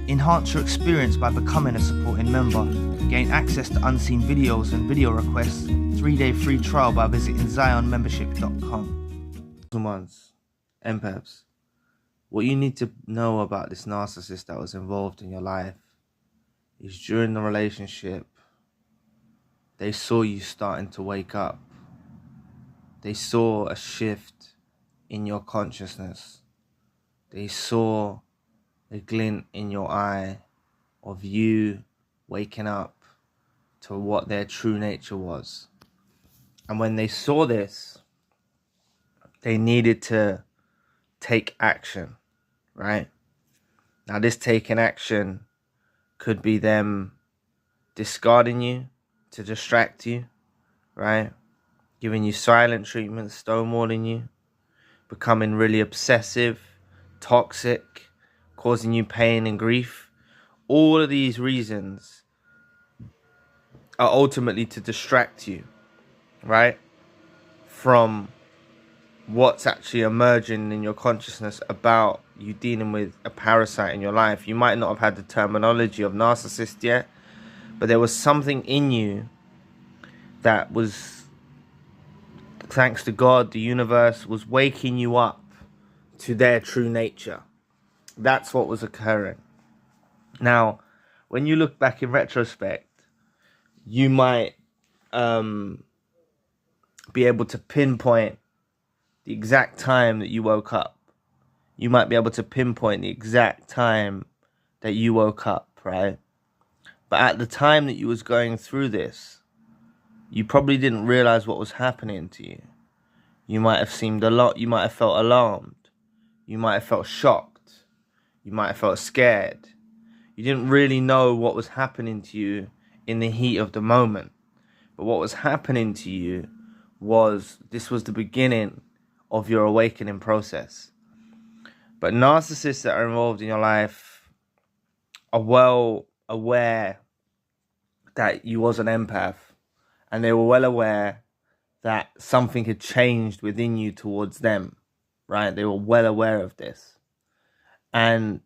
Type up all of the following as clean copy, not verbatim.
Enhance your experience by becoming a supporting member. Gain access to unseen videos and video requests. 3-day free trial by visiting zionmembership.com. Ones, empaths, what you need to know about this narcissist that was involved in your life is during the relationship, they saw you starting to wake up. They saw a shift in your consciousness. They saw a glint in your eye of you waking up to what their true nature was. And when they saw this, they needed to take action, right? Now, this taking action could be them discarding you to distract you, right? Giving you silent treatment, stonewalling you, becoming really obsessive, toxic, causing you pain and grief. All of these reasons are ultimately to distract you, right, from what's actually emerging in your consciousness about you dealing with a parasite in your life. You might not have had the terminology of narcissist yet, but there was something in you that was, thanks to God, the universe, was waking you up to their true nature. That's what was occurring. Now, when you look back in retrospect, you might be able to pinpoint the exact time that you woke up. You might be able to pinpoint the exact time that you woke up, right? But at the time that you was going through this, you probably didn't realize what was happening to you. You might have seemed you might have felt alarmed. You might have felt shocked. You might have felt scared. You didn't really know what was happening to you in the heat of the moment. But what was happening to you was, this was the beginning of your awakening process. But narcissists that are involved in your life are well aware that you was an empath, and they were well aware that something had changed within you towards them, right? They were well aware of this. And,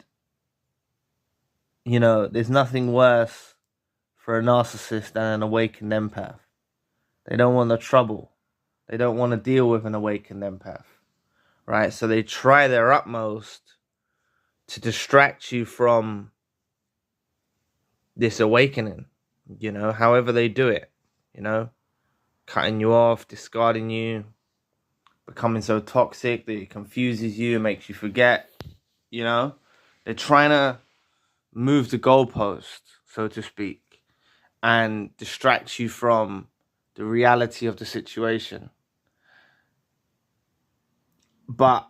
you know, there's nothing worse for a narcissist than an awakened empath. They don't want the trouble. They don't want to deal with an awakened empath, right? So they try their utmost to distract you from this awakening, you know, however they do it, you know, cutting you off, discarding you, becoming so toxic that it confuses you and makes you forget, you know. They're trying to move the goalpost, so to speak, and distract you from the reality of the situation. But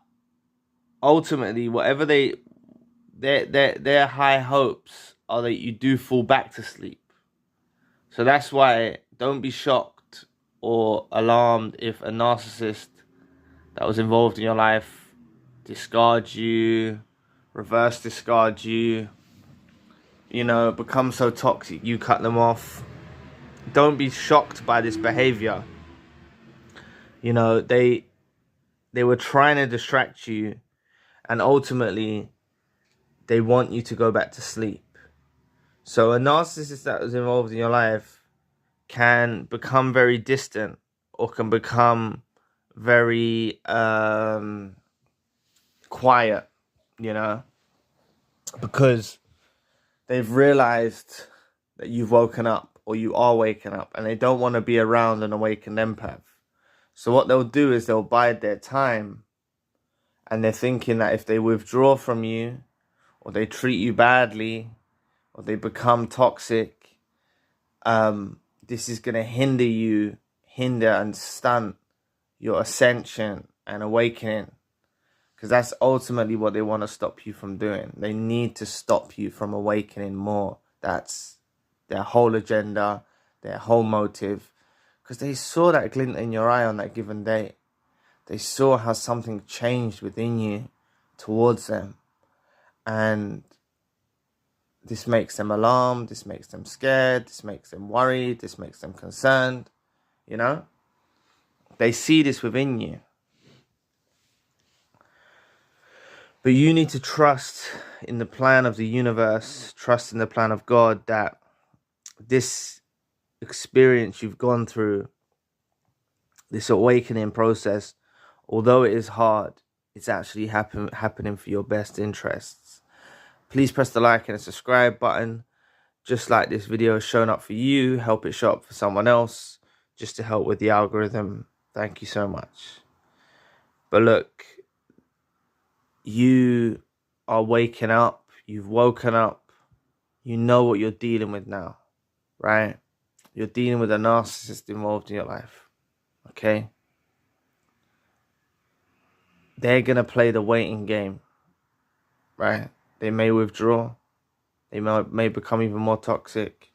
ultimately, whatever their high hopes are that you do fall back to sleep. So that's why don't be shocked or alarmed if a narcissist that was involved in your life discards you, reverse discards you, you know, become so toxic you cut them off. Don't be shocked by this behavior. You know, they were trying to distract you, and ultimately they want you to go back to sleep. So a narcissist that was involved in your life can become very distant, or can become very quiet, you know, because they've realized that you've woken up, or you are waking up, and they don't want to be around an awakened empath. So what they'll do is they'll bide their time, and they're thinking that if they withdraw from you, or they treat you badly, or they become toxic, this is going to hinder and stunt your ascension and awakening. Because that's ultimately what they want to stop you from doing. They need to stop you from awakening more. That's their whole agenda, their whole motive. Because they saw that glint in your eye on that given day. They saw how something changed within you towards them. And this makes them alarmed, this makes them scared, this makes them worried, this makes them concerned, you know? They see this within you. But you need to trust in the plan of the universe, trust in the plan of God, that this experience you've gone through, this awakening process, although it is hard, it's actually happening for your best interests. Please press the like and the subscribe button. Just like this video has shown up for you, help it show up for someone else, just to help with the algorithm. Thank you so much. But look, you are waking up. You've woken up. You know what you're dealing with now, right? You're dealing with a narcissist involved in your life, okay? They're going to play the waiting game, right? They may withdraw. They may become even more toxic.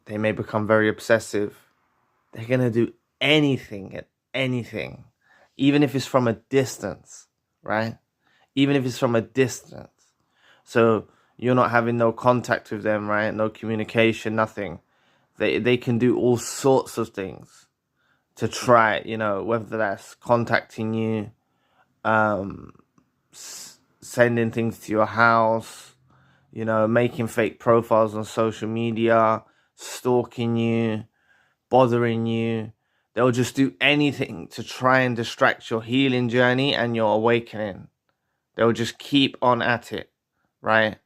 They may become very obsessive. They're going to do anything and anything, even if it's from a distance, right? Even if it's from a distance. So you're not having no contact with them, right? No communication, nothing. They can do all sorts of things to try, you know, whether that's contacting you, sending things to your house, you know, making fake profiles on social media, stalking you, bothering you. They'll just do anything to try and distract your healing journey and your awakening. They'll just keep on at it, right?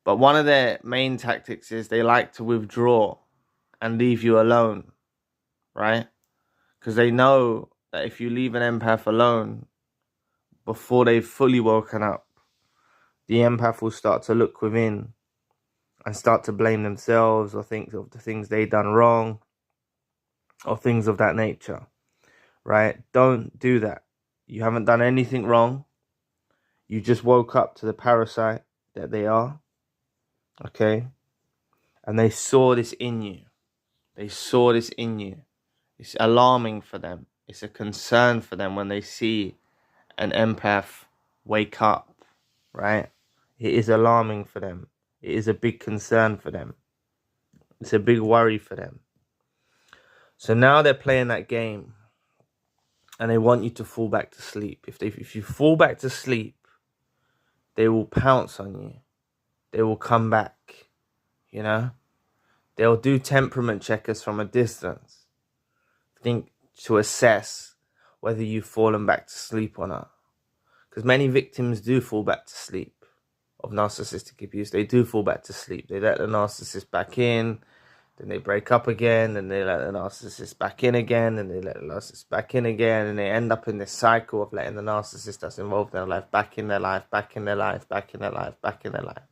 But one of their main tactics is they like to withdraw and leave you alone, right? Because they know that if you leave an empath alone before they've fully woken up, the empath will start to look within and start to blame themselves or think of the things they've done wrong or things of that nature, right? Don't do that. You haven't done anything wrong. You just woke up to the parasite that they are, okay? And they saw this in you. They saw this in you. It's alarming for them. It's a concern for them when they see an empath wake up, right? It is alarming for them. It is a big concern for them. It's a big worry for them. So now they're playing that game and they want you to fall back to sleep. If you fall back to sleep, they will pounce on you. They will come back, you know? They'll do temperament checkers from a distance, to assess whether you've fallen back to sleep or not. Because many victims do fall back to sleep of narcissistic abuse. They do fall back to sleep. They let the narcissist back in, then they break up again, and they let the narcissist back in again, and they let the narcissist back in again, and they end up in this cycle of letting the narcissist that's involved in their life back in their life, back in their life, back in their life, back in their life.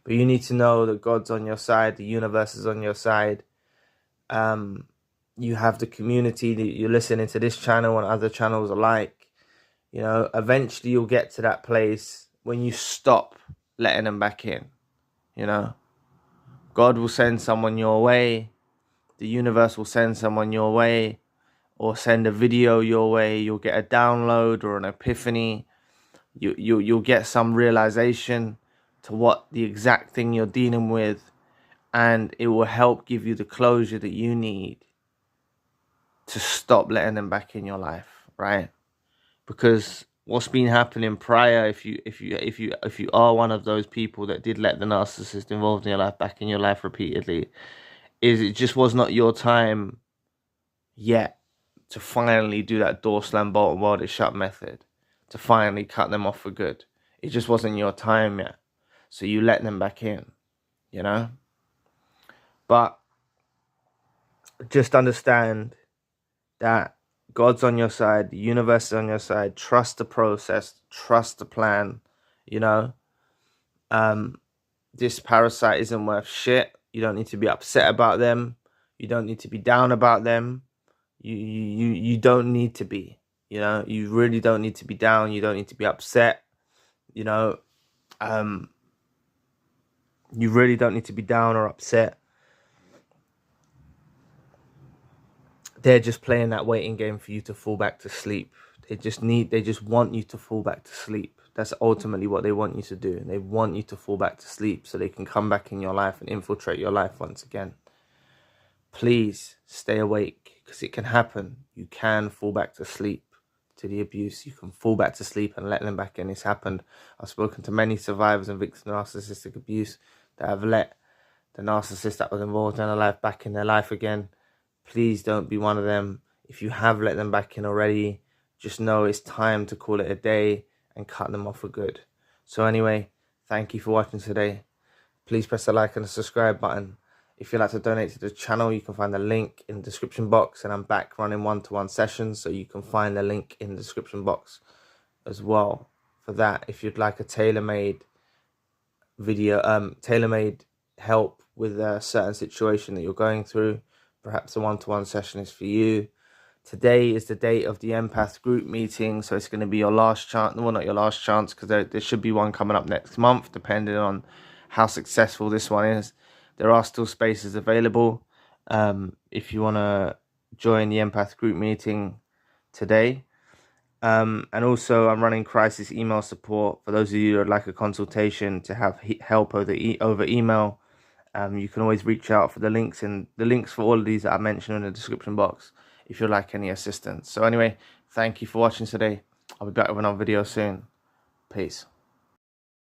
But you need to know that God's on your side, the universe is on your side. You have the community that you're listening to this channel and other channels alike. You know, eventually you'll get to that place when you stop letting them back in. You know, God will send someone your way. The universe will send someone your way, or send a video your way. You'll get a download or an epiphany. You'll get some realization to what the exact thing you're dealing with, and it will help give you the closure that you need to stop letting them back in your life, right? Because what's been happening prior, if you are one of those people that did let the narcissist involved in your life back in your life repeatedly, is it just was not your time yet to finally do that door slam bolt and weld it shut method, to finally cut them off for good. It just wasn't your time yet. So you let them back in, you know? But just understand that God's on your side, the universe is on your side. Trust the process, trust the plan, you know? This parasite isn't worth shit. You don't need to be upset about them. You don't need to be down about them. You don't need to be, you know? You really don't need to be down. You don't need to be upset, you know? You really don't need to be down or upset. They're just playing that waiting game for you to fall back to sleep. They just want you to fall back to sleep. That's ultimately what they want you to do. They want you to fall back to sleep so they can come back in your life and infiltrate your life once again. Please stay awake, because it can happen. You can fall back to sleep. to the abuse, you can fall back to sleep and let them back in. It's happened. I've spoken to many survivors and victims of narcissistic abuse that have let the narcissist that was involved in their life back in their life again. Please don't be one of them. If you have let them back in already, just know it's time to call it a day and cut them off for good. So anyway, thank you for watching today. Please press the like and the subscribe button. If you'd like to donate to the channel, you can find the link in the description box, and I'm back running one-to-one sessions, so you can find the link in the description box as well for that. If you'd like a tailor-made video, tailor-made help with a certain situation that you're going through, perhaps a one-to-one session is for you. Today is the date of the empath group meeting, so it's going to be your last chance. Well, not your last chance, because there should be one coming up next month, depending on how successful this one is. There are still spaces available if you want to join the empath group meeting today. And also, I'm running crisis email support for those of you who would like a consultation to have help over email. You can always reach out for the links for all of these that I mentioned in the description box if you'd like any assistance. So anyway, thank you for watching today. I'll be back with another video soon. Peace.